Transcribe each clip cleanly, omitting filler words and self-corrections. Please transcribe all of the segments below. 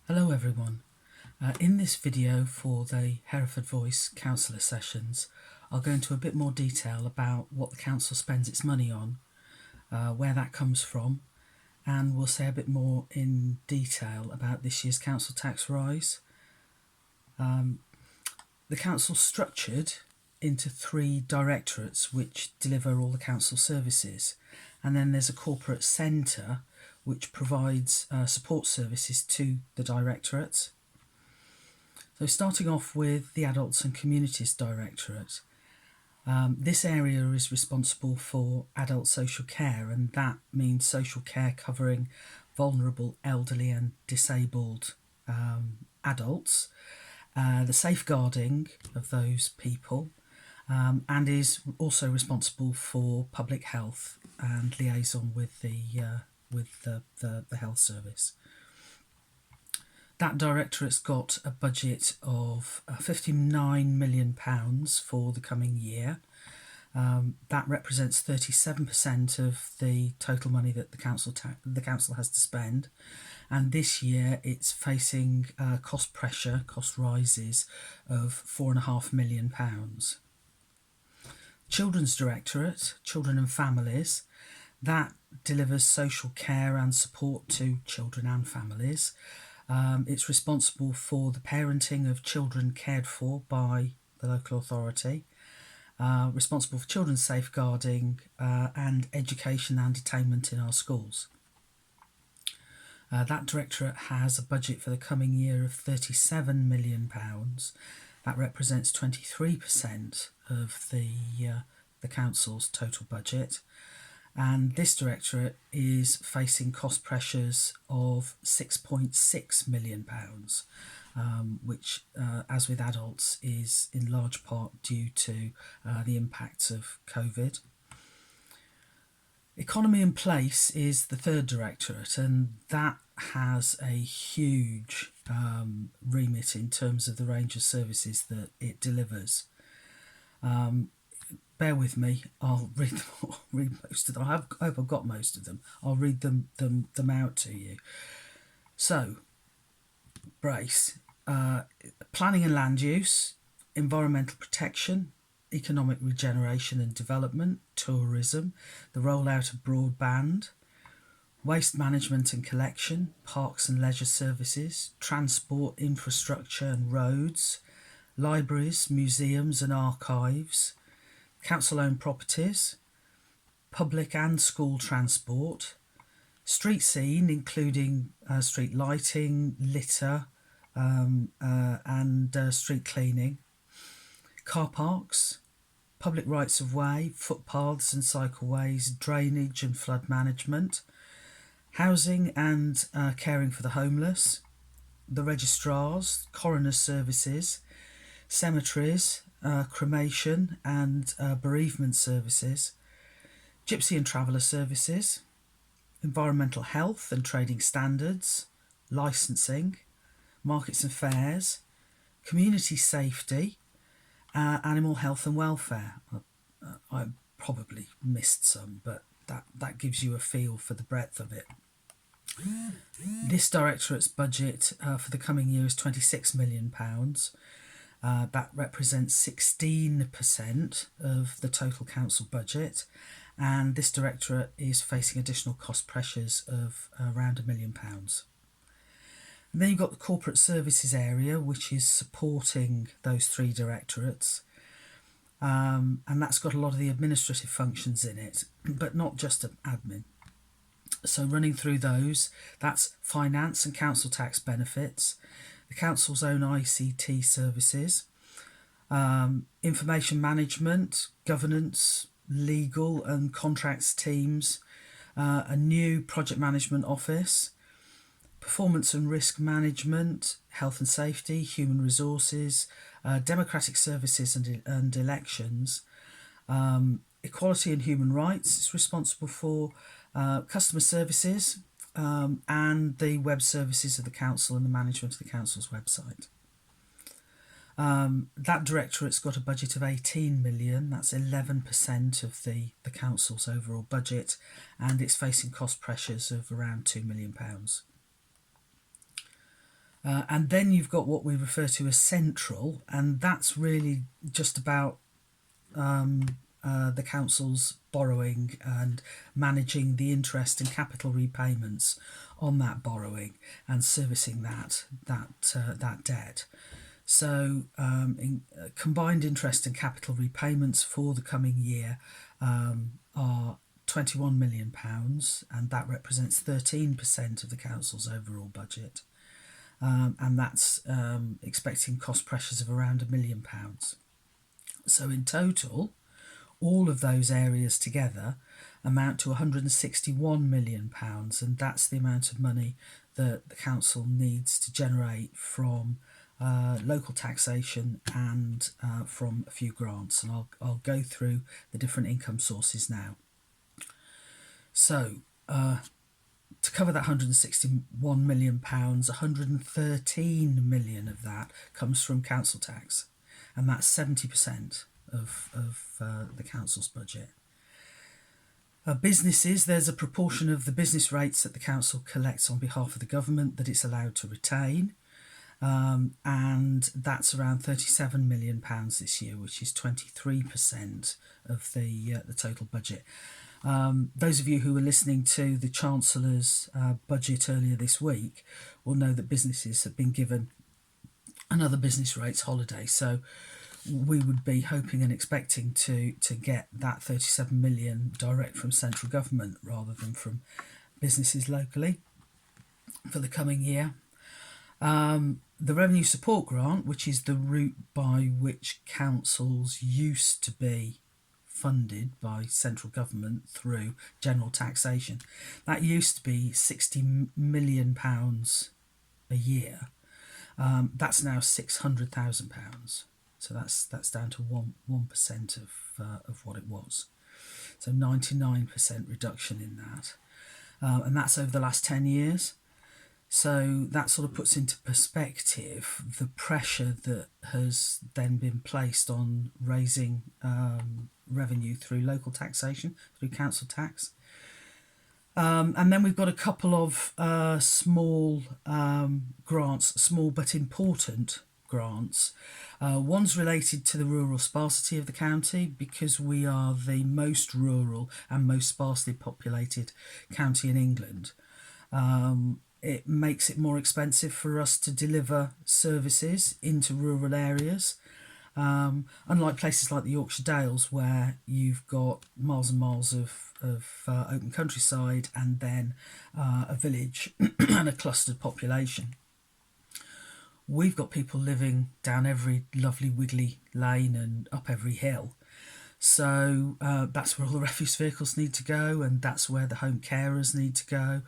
Hello everyone. In this video for the Hereford Voice Councillor sessions, I'll go into a bit more detail about what the council spends its money on, where that comes from, and we'll say a bit more in detail about this year's council tax rise. The council's structured into 3 directorates which deliver all the council services, and then there's a corporate centre which provides support services to the directorates. So starting off with the Adults and Communities Directorate, this area is responsible for adult social care, and that means social care covering vulnerable, elderly and disabled adults, the safeguarding of those people, and is also responsible for public health and liaison with the health service. That directorate's got a budget of £59 million for the coming year. That represents 37% of the total money that the council has to spend, and this year it's facing cost rises of £4.5 million. Children's Directorate, Children and Families, that delivers social care and support to children and families. It's responsible for the parenting of children cared for by the local authority, responsible for children's safeguarding and education and attainment in our schools. That directorate has a budget for the coming year of £37 million. That represents 23% of the council's total budget. And this directorate is facing cost pressures of £6.6 million, which, as with adults, is in large part due to the impacts of COVID. Economy and Place is the 3rd directorate, and that has a huge remit in terms of the range of services that it delivers. Bear with me, I'll read most of them. I hope I've got most of them. I'll read them out to you. So, brace. Planning and land use, environmental protection, economic regeneration and development, tourism, the rollout of broadband, waste management and collection, parks and leisure services, transport, infrastructure and roads, libraries, museums and archives, council-owned properties, public and school transport, street scene including street lighting, litter and street cleaning, car parks, public rights of way, footpaths and cycleways, drainage and flood management, housing and caring for the homeless, the registrars, coroner services, cemeteries, cremation and bereavement services, gypsy and traveller services, environmental health and trading standards, licensing, markets and fairs, community safety, animal health and welfare. I probably missed some, but that gives you a feel for the breadth of it. This directorate's budget for the coming year is £26 million. That represents 16% of the total council budget, and this directorate is facing additional cost pressures of around £1 million. And then you've got the corporate services area, which is supporting those 3 directorates, and that's got a lot of the administrative functions in it, but not just admin. So running through those, that's finance and council tax benefits, the council's own ICT services, information management, governance, legal and contracts teams, a new project management office, performance and risk management, health and safety, human resources, democratic services and elections, equality and human rights. It's responsible for customer services, and the web services of the council and the management of the council's website. That directorate's got a budget of £18 million, that's 11% of the council's overall budget, and it's facing cost pressures of around £2 million. And then you've got what we refer to as central, and that's really just about the council's borrowing and managing the interest and capital repayments on that borrowing and servicing that debt. So combined interest and capital repayments for the coming year are £21 million, and that represents 13% of the council's overall budget. And that's expecting cost pressures of around £1 million. So in total, all of those areas together amount to £161 million, and that's the amount of money that the council needs to generate from local taxation and from a few grants. And I'll go through the different income sources now. So to cover that £161 million, £113 million of that comes from council tax, and that's 70% of the council's budget. Businesses, there's a proportion of the business rates that the council collects on behalf of the government that it's allowed to retain, and that's around £37 million this year, which is 23% of the total budget. Those of you who were listening to the Chancellor's budget earlier this week will know that businesses have been given another business rates holiday, so we would be hoping and expecting to get that 37 million direct from central government rather than from businesses locally for the coming year. The revenue support grant, which is the route by which councils used to be funded by central government through general taxation, that used to be £60 million a year. That's now £600,000. So that's down to 1% of what it was. So 99% reduction in that. And that's over the last 10 years. So that sort of puts into perspective the pressure that has then been placed on raising revenue through local taxation, through council tax. And then we've got a couple of small grants, small but important grants. One's related to the rural sparsity of the county, because we are the most rural and most sparsely populated county in England. It makes it more expensive for us to deliver services into rural areas. Unlike places like the Yorkshire Dales, where you've got miles and miles of open countryside and then a village and a clustered population. We've got people living down every lovely wiggly lane and up every hill. So that's where all the refuse vehicles need to go, and that's where the home carers need to go,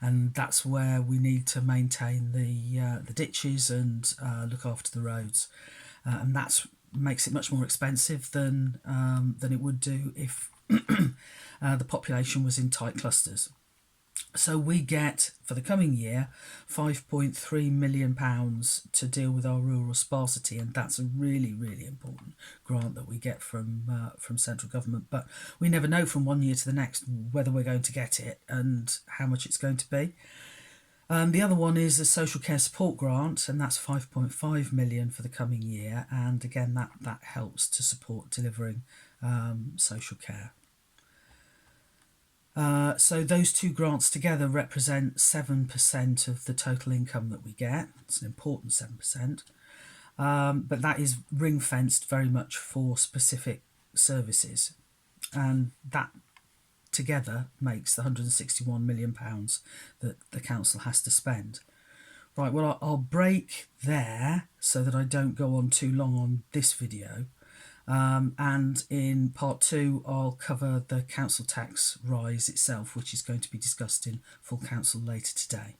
and that's where we need to maintain the ditches and look after the roads. And that makes it much more expensive than it would do if the population was in tight clusters. So we get, for the coming year, £5.3 million to deal with our rural sparsity, and that's a really, really important grant that we get from central government. But we never know from one year to the next whether we're going to get it and how much it's going to be. The other one is a social care support grant, and that's £5.5 million for the coming year, and again that helps to support delivering social care. So those two grants together represent 7% of the total income that we get. It's an important 7%, but that is ring-fenced very much for specific services, and that together makes the £161 million that the council has to spend. Right, well, I'll break there so that I don't go on too long on this video. And in part 2, I'll cover the council tax rise itself, which is going to be discussed in full council later today.